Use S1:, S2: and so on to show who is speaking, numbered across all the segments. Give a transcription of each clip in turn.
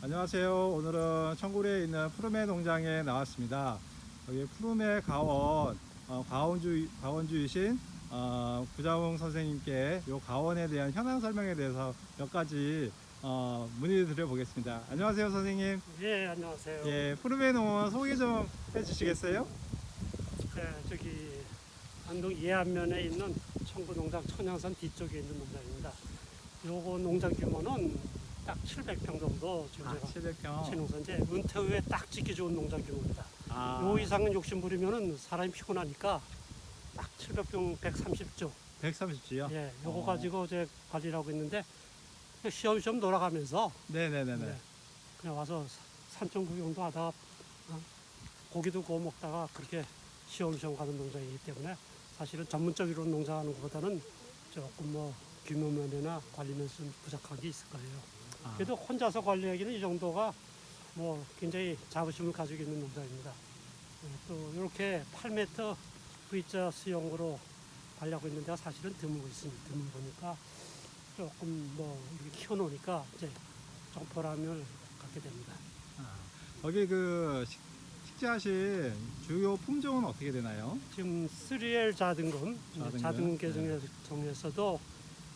S1: 안녕하세요. 오늘은 청구리에 있는 푸르메 농장에 나왔습니다. 여기 푸르메 가원, 가원주이신 구자웅 선생님께 이 가원에 대한 현황 설명에 대해서 몇 가지 문의 드려보겠습니다. 안녕하세요, 선생님.
S2: 예, 안녕하세요.
S1: 예, 푸르메 농원 소개 좀 해주시겠어요?
S2: 저기 안동 예안면에 있는 청구농장 천양산 뒤쪽에 있는 농장입니다. 요거 농장 규모는 딱 700평 정도 지금 제가
S1: 700평.
S2: 채농사인데 은퇴 후에 딱 짓기 좋은 농장 규모입니다.
S1: 아,
S2: 요 이상은 욕심 부리면은 사람이 피곤하니까 딱 700평 130조.
S1: 130주요?
S2: 예, 요거 가지고 제 관리를 하고 있는데 시험시험 돌아가면서
S1: 네네네네.
S2: 네, 그냥 와서 산청 구경도 하다가 고기도 구워 먹다가 그렇게 시험시험 가는 농장이기 때문에 사실은 전문적으로 농장하는 것보다는 조금 뭐 규모면이나 관리면 좀 부족한 게 있을 거예요. 그래도 혼자서 관리하기는 이 정도가 뭐 굉장히 자부심을 가지고 있는 농장입니다. 또 이렇게 8m V자 수용으로 관리하고 있는 데가 사실은 드물으니까 조금 뭐 이렇게 키워놓으니까 이제 좀 보람을 갖게 됩니다.
S1: 거기 그 식재하신 주요 품종은 어떻게 되나요?
S2: 지금 3L 자등금,
S1: 자등금?
S2: 자등금 계정에서도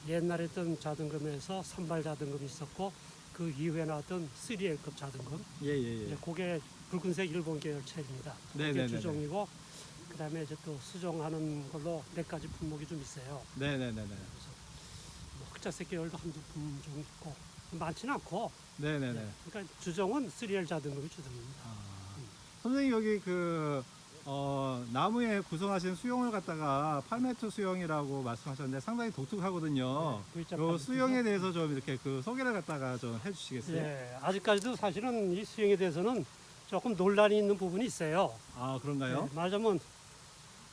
S2: 옛날에 했던 자등금에서 선발 자등금이 있었고 그 이후에 나왔던 3L급 자등금.
S1: 예예예.
S2: 이제 그게 붉은색 일본 계열체입니다. 그게
S1: 네네네네.
S2: 주종이고 그다음에 이제 또 수종하는 걸로 몇 가지 품목이 좀 있어요.
S1: 네네네네.
S2: 뭐 흑자색 계열도 한두 품종 있고 많지는 않고.
S1: 네네네.
S2: 그러니까 주종은 3L 자등금이 주종입니다.
S1: 선생님 여기 나무에 구성하신 수용을 갖다가 8m 수용이라고 말씀하셨는데 상당히 독특하거든요.
S2: 네, V자
S1: 요 수용에
S2: 팔
S1: 대해서 좀 이렇게 그 소개를 갖다가 좀 해주시겠어요?
S2: 예, 아직까지도 사실은 이 수용에 대해서는 조금 논란이 있는 부분이 있어요.
S1: 아 그런가요?
S2: 네, 말하자면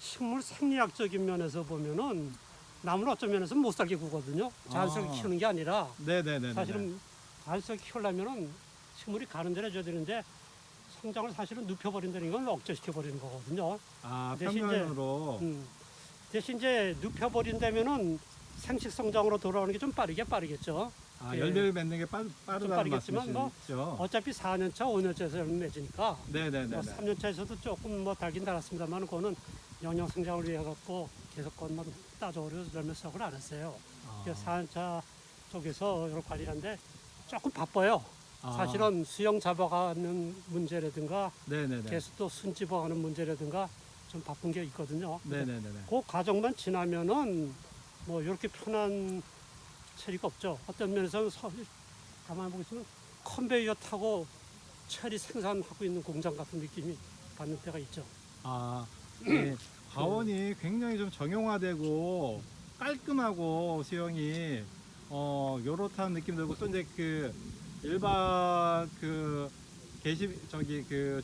S2: 식물 생리학적인 면에서 보면은 나무는 어떤 면에서 못 살게 구거든요. 자연스럽게
S1: 아.
S2: 키우는 게 아니라
S1: 네네네.
S2: 사실은 자연스럽게 키우려면은 식물이 가는 대로 해줘야 되는데 성장을 사실은 눕혀버린다는 건 억제시켜버리는 거거든요.
S1: 아
S2: 대신
S1: 평면으로.
S2: 대신 이제 눕혀버린다면은 생식 성장으로 돌아오는 게 좀 빠르겠죠.
S1: 아
S2: 예.
S1: 열매를 맺는 게 빠르다는
S2: 빠르겠지만 뭐
S1: 말씀이시죠?
S2: 어차피 4년차, 5년차에서 열매 맺으니까
S1: 네네네.
S2: 뭐 3년차에서도 조금 뭐 달긴 달았습니다만 그거는 영양 성장을 위해 갖고 계속 그것만 따져오려서 열매 수확을 안 했어요. 그래서 4년차 쪽에서 이런 관리를 하는데 조금 바빠요. 사실은 수영 잡아가는 문제라든가
S1: 네네네.
S2: 계속 또 순 집어가는 문제라든가 좀 바쁜 게 있거든요.
S1: 네네네.
S2: 그 과정만 지나면은 뭐 이렇게 편한 체리가 없죠. 어떤 면에서는 가만히 보고 있으면 컨베이어 타고 체리 생산하고 있는 공장 같은 느낌이 받는 때가 있죠.
S1: 네. 가원이 굉장히 좀 정형화되고 깔끔하고 수영이 요렇다는 느낌 들고 또 이제 그 일반 그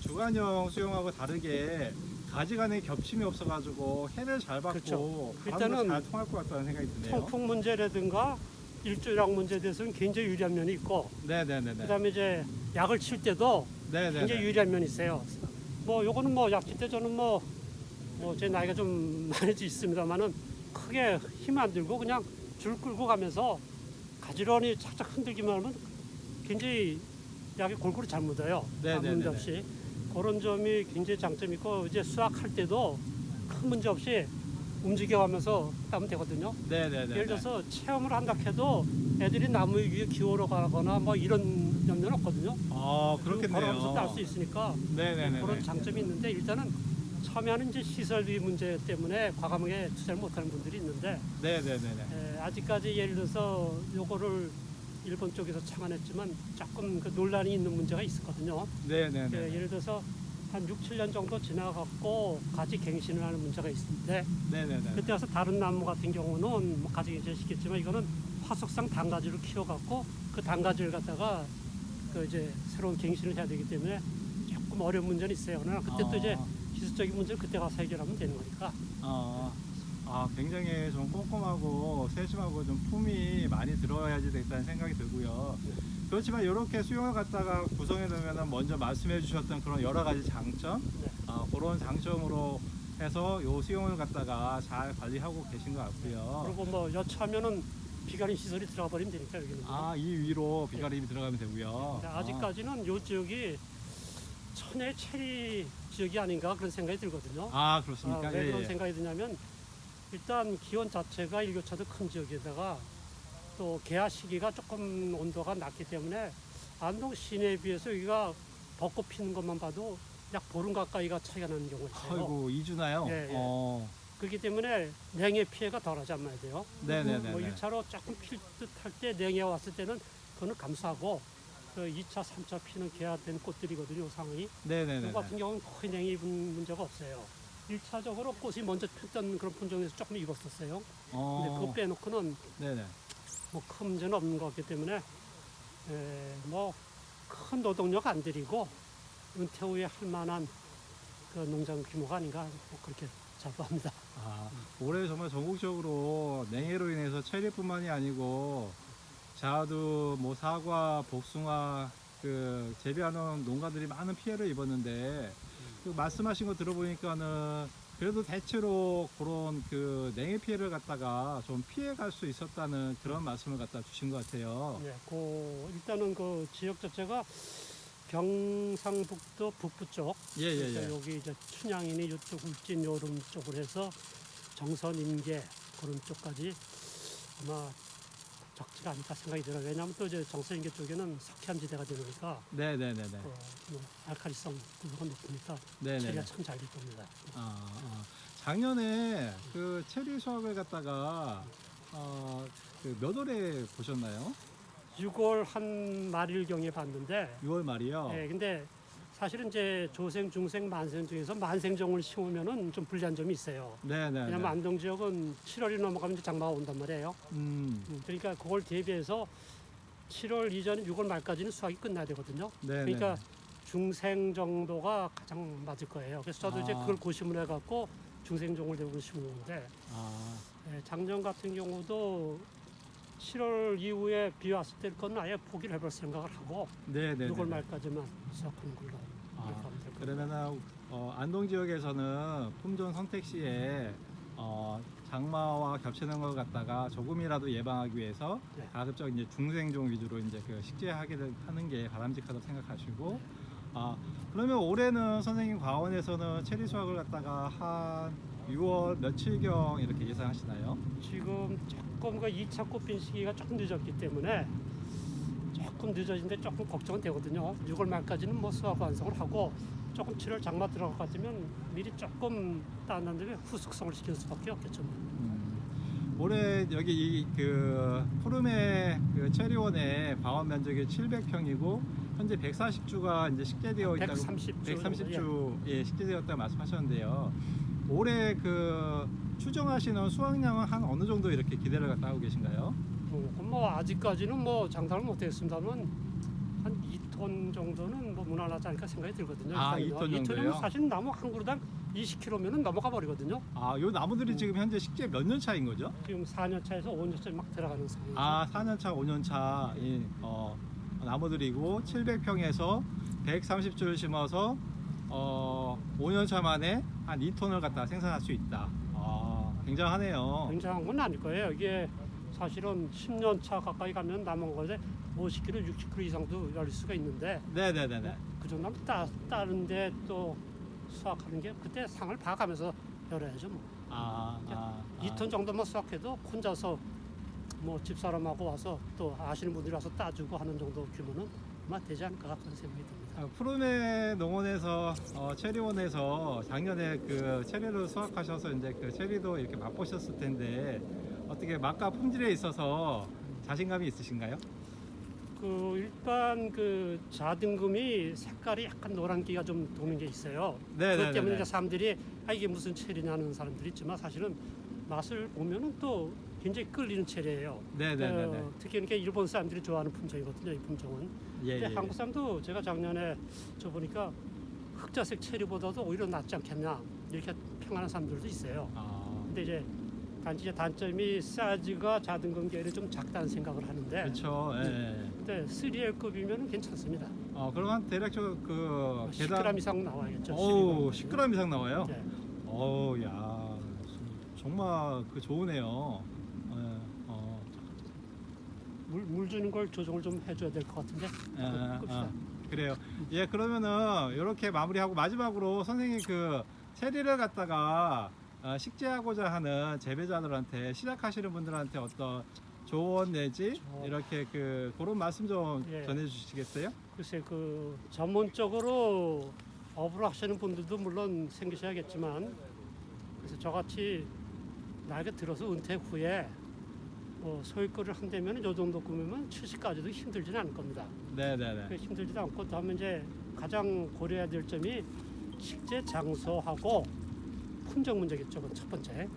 S1: 주간형 수영하고 다르게 가지 간에 겹침이 없어가지고 해를 잘 받고
S2: 그렇죠.
S1: 바람도
S2: 일단은
S1: 잘 통할 것 같다는 생각이 드네요.
S2: 통풍 문제라든가 일조량 문제에 대해서는 굉장히 유리한 면이 있고
S1: 네네네네.
S2: 그다음에 이제 약을 칠 때도 굉장히
S1: 네네네.
S2: 유리한 면이 있어요. 뭐 요거는 뭐 약 칠 때 저는 뭐 제 나이가 좀 많이 있습니다만은 크게 힘 안 들고 그냥 줄 끌고 가면서 가지런히 착착 흔들기만 하면 굉장히 약이 골고루 잘 묻어요. 아무
S1: 네네네네.
S2: 문제 없이. 그런 점이 굉장히 장점이 있고 이제 수확할 때도 큰 문제 없이 움직여가면서 따면 되거든요.
S1: 네네네.
S2: 예를 들어서 체험을 한다 해도 애들이 나무 위에 기어러 가거나 뭐 이런 염려는 없거든요. 걸어가면서 딸 수
S1: 그렇겠네요.
S2: 있으니까
S1: 네네네.
S2: 그런 장점이 있는데 일단은 처음에 하는 이제 시설비 문제 때문에 과감하게 투자를 못하는 분들이 있는데
S1: 네네네네.
S2: 아직까지 예를 들어서 요거를 일본 쪽에서 창안했지만 조금 그 논란이 있는 문제가 있었거든요.
S1: 네네네.
S2: 예를 들어서 한 6, 7년 정도 지나갖고 가지 갱신을 하는 문제가 있는데
S1: 네네네.
S2: 그때 와서 다른 나무 같은 경우는 뭐 가지 갱신시켰지만 이거는 화석상 단가지를 키워갖고 그 단가지를 갖다가 그 이제 새로운 갱신을 해야 되기 때문에 조금 어려운 문제는 있어요. 그러나 그때 또 이제 기술적인 문제를 그때 가서 해결하면 되는 거니까.
S1: 굉장히 좀 꼼꼼하고 세심하고 좀 품이 많이 들어야지 되겠다는 생각이 들고요. 그렇지만 이렇게 수용을 갖다가 구성해 놓으면 먼저 말씀해 주셨던 그런 여러 가지 장점, 그런 장점으로 해서 요 수용을 갖다가 잘 관리하고 계신 것 같고요.
S2: 그리고 뭐 여차하면은 비가림 시설이 들어가 버리면 되니까 여기는.
S1: 아, 이 위로 비가림이 들어가면 되고요.
S2: 근데 아직까지는 요 지역이 천혜 체리 지역이 아닌가 그런 생각이 들거든요.
S1: 아, 그렇습니까?
S2: 왜
S1: 예,
S2: 그런
S1: 예.
S2: 생각이 드냐면 일단 기온 자체가 일교차도 큰 지역에다가 또 개화 시기가 조금 온도가 낮기 때문에 안동 시내에 비해서 여기가 벚꽃 피는 것만 봐도 약 보름 가까이가 차이가 나는 경우가 있어요.
S1: 아이고, 2주나요?
S2: 예, 예.
S1: 어.
S2: 그렇기 때문에 냉해 피해가 덜하지 않아야 돼요.
S1: 네네네.
S2: 뭐 1차로 조금 필 듯 할 때 냉해가 왔을 때는 그거는 감수하고 그 2차, 3차 피는 개화된 꽃들이거든요. 상황이.
S1: 네네네.
S2: 이거 같은 경우는 거의 냉해 입은 문제가 없어요. 1차적으로 꽃이 먼저 폈던 그런 품종에서 조금 입었었어요. 근데 그거 빼놓고는
S1: 네네.
S2: 뭐 큰 문제는 없는 것 같기 때문에 뭐 큰 노동력 안 들이고 은퇴 후에 할 만한 그 농장 규모가 아닌가 뭐 그렇게 자부합니다.
S1: 아, 올해 정말 전국적으로 냉해로 인해서 체리뿐만이 아니고 자두, 뭐 사과, 복숭아 그 재배하는 농가들이 많은 피해를 입었는데 그 말씀하신 거 들어보니까는 그래도 대체로 그런 그 냉해 피해를 갖다가 좀 피해갈 수 있었다는 그런 말씀을 갖다 주신 것 같아요.
S2: 네, 일단은 그 지역 자체가 경상북도 북부 쪽,
S1: 예예예.
S2: 그러니까 여기 이제 춘향이니 이쪽 울진 요름 쪽으로 해서 정선 임계 그런 쪽까지 아마 적지가 않다 생각이 들어요. 왜냐하면 또 이제 정선 임계 쪽에는 석회암지대가 되니까
S1: 네네네네.
S2: 뭐 알칼리성 구도가 높으니까
S1: 네네.
S2: 체리가 참 잘 될 겁니다.
S1: 작년에 그 체리 수확을 갖다가 그몇 월에 보셨나요?
S2: 6월 한 말일경에 봤는데
S1: 6월 말이요.
S2: 네, 근데 사실은 이제 조생, 중생, 만생 중에서 만생종을 심으면은 좀 불리한 점이 있어요.
S1: 네네.
S2: 왜냐면 안동 지역은 7월이 넘어가면 이제 장마가 온단 말이에요. 그러니까 그걸 대비해서 7월 이전 6월 말까지는 수확이 끝나야 되거든요.
S1: 네네.
S2: 그러니까 중생 정도가 가장 맞을 거예요. 그래서 저도 이제 그걸 고심을 해갖고 중생종을 대고 심었는데 작년 같은 경우도 7월 이후에 비 왔을 때 거는 아예 포기를 해볼 생각을 하고
S1: 네네.
S2: 6월 말까지만 수확하는 걸로 이렇게 하면 될 것 같아요.
S1: 그러면은 안동 지역에서는 품종 선택 시에 장마와 겹치는 것 갖다가 조금이라도 예방하기 위해서
S2: 네.
S1: 가급적 이제 중생종 위주로 이제 그 식재하게 하는 게 바람직하다고 생각하시고 그러면 올해는 선생님 과원에서는 체리 수확을 갖다가 한 6월 며칠경 이렇게 예상하시나요?
S2: 지금 조금 그 2차 꽃핀 시기가 조금 늦었기 때문에 조금 늦어진데 조금 걱정은 되거든요. 6월 말까지는 뭐 수확 완성을 하고 조금 7월 장마 들어갈 것 같으면 미리 조금 따는 다음에 후숙성을 시킬 수밖에 없겠죠.
S1: 올해 여기 그 푸르메 그 체리원의 방원 면적이 700평이고 현재 140주가 이제 식재되어 있다고 130주 예, 식재되었다고 말씀하셨는데요. 올해 그 추정하시는 수확량은 한 어느 정도 이렇게 기대를 갖다 하고 계신가요?
S2: 뭐 아직까지는 뭐 장담을 못했습니다만 한 2톤 정도는 뭐 무난하지 않을까 생각이 들거든요.
S1: 2톤 정도요?
S2: 2톤이면 사실 나무 한 그루당 20kg면은 넘어가 버리거든요.
S1: 요 나무들이 지금 현재 식재 몇 년 차인 거죠?
S2: 지금 4년 차에서 5년 차 막 들어가는 상황이죠.
S1: 4년 차, 5년 차 나무들이고 700평에서 130주를 심어서 5년 차 만에 한 2톤을 갖다 생산할 수 있다. 굉장하네요.
S2: 굉장한 건 아닐 거예요. 이게 사실은 10년 차 가까이 가면 남은 것에 50kg, 60kg 이상도 열릴 수가 있는데
S1: 네네네네.
S2: 그 정도면 다른데 또 수확하는 게 그때 상을 봐가면서 열어야죠. 뭐. 2톤 정도만 수확해도 혼자서 뭐 집사람하고 와서 또 아시는 분들이 와서 따주고 하는 정도 규모는 아마 되지 않을까 그런 생각이 듭니다.
S1: 푸르메 농원에서 체리원에서 작년에 그 체리를 수확하셔서 이제 그 체리도 이렇게 맛보셨을 텐데 어떻게 맛과 품질에 있어서 자신감이 있으신가요?
S2: 일단 그 자등금이 색깔이 약간 노란기가 좀 도는 게 있어요.
S1: 네네네네.
S2: 그것 때문에 이제 사람들이 이게 무슨 체리냐는 사람들이 있지만 사실은 맛을 보면은 또 굉장히 끌리는 체리예요.
S1: 네네네네.
S2: 특히 이렇게 일본 사람들이 좋아하는 품종이거든요. 이 품종은. 근데 한국 사람도 제가 작년에 저 보니까 흑자색 체리보다도 오히려 낫지 않겠냐 이렇게 평하는 사람들도 있어요. 근데 이제 단지 이제 단점이 사이즈가 자등금계열이 좀 작다는 생각을 하는데.
S1: 그렇죠. 예.
S2: 근데 3L급이면 괜찮습니다.
S1: 그러면 대략적으로 그
S2: 10g 이상 나와야겠죠.
S1: 10g 이상 나와요?
S2: 네.
S1: 야 정말 그 좋으네요.
S2: 물 주는 걸 조정을 좀 해줘야 될 것 같은데. 끕시다.
S1: 그래요. 예, 그러면은 이렇게 마무리하고 마지막으로 선생님 그 체리를 갖다가 식재하고자 하는 재배자들한테 시작하시는 분들한테 어떤 조언 내지 이렇게 그런 말씀 좀
S2: 예.
S1: 전해주시겠어요?
S2: 글쎄 그 전문적으로 업을 하시는 분들도 물론 생기셔야겠지만, 그래서 저같이 나이가 들어서 은퇴 후에 소일거리를 한다면 요 정도 꾸미면 70까지도 힘들지는 않을 겁니다.
S1: 네네네.
S2: 힘들지도 않고, 다음에 이제 가장 고려해야 될 점이 식재 장소하고 품종 문제겠죠. 그건 첫 번째.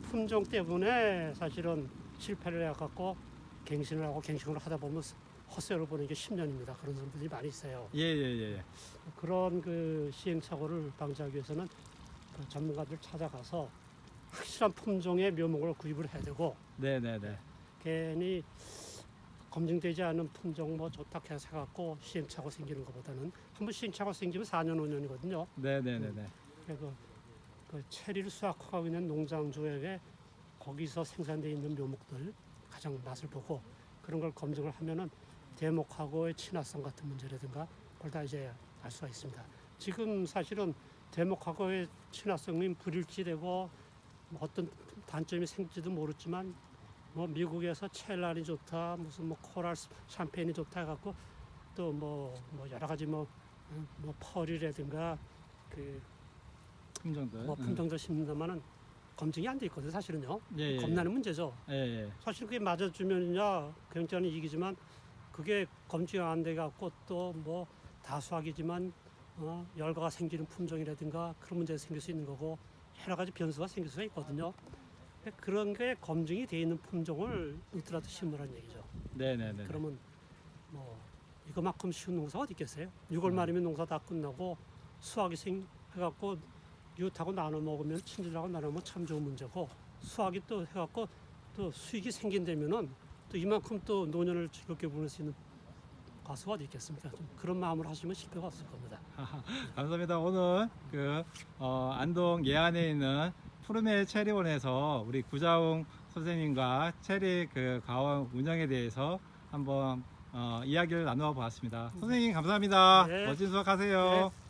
S2: 품종 때문에 사실은 실패를 해갖고 갱신을 하고 갱신을 하다 보면 헛세를 보는 게 10년입니다. 그런 분들이 많이 있어요.
S1: 예.
S2: 그런 그 시행착오를 방지하기 위해서는 그 전문가들 찾아가서 확실한 품종의 묘목을 구입을 해야 되고,
S1: 네네네.
S2: 괜히 검증되지 않은 품종 뭐 좋다 해서 해갖고 시행착오 생기는 것보다는 한번 시행착오 생기면 4년 5년이거든요.
S1: 네네네네.
S2: 그래서 그 체리를 수확하고 있는 농장주에게 거기서 생산되어 있는 묘목들 가장 맛을 보고 그런 걸 검증을 하면은 대목하고의 친화성 같은 문제라든가 그걸 다 이제 알 수가 있습니다. 지금 사실은 대목하고의 친화성이 불일치되고 어떤 단점이 생길지도 모르지만 뭐 미국에서 첼란이 좋다, 무슨 뭐 코랄 샴페인이 좋다 해갖고 또 뭐 여러 가지 뭐 펄이라든가 그
S1: 품종들.
S2: 뭐 품종들 심는다마는 검증이 안 돼 있거든요. 사실은요.
S1: 예.
S2: 겁나는 문제죠.
S1: 예.
S2: 사실 그게 맞아주면야 경제는 이기지만 그게 검증 안 돼 갖고 또 뭐 다수학이지만 열과가 생기는 품종이라든가 그런 문제가 생길 수 있는 거고 여러 가지 변수가 생길 수가 있거든요. 그런 게 검증이 돼 있는 품종을 있더라도 심으라는 얘기죠.
S1: 네네네.
S2: 그러면 뭐 이거만큼 쉬운 농사가 어디 있겠어요? 6월 말이면 농사 다 끝나고 수확이 해갖고 이웃하고 나눠 먹으면 친구들하고 나눠 먹으면 참 좋은 문제고, 수확이 또 해갖고 또 수익이 생긴다면은 또 이만큼 또 노년을 즐겁게 보낼 수 있는 가수가 어디 있겠습니까? 좀 그런 마음으로 하시면 실패가 없을 겁니다.
S1: 감사합니다. 오늘 안동 예안에 있는 푸르메 체리원에서 우리 구자웅 선생님과 체리 가원 운영에 대해서 한번 이야기를 나누어 보았습니다. 선생님 감사합니다.
S2: 네.
S1: 멋진 수학하세요.
S2: 네.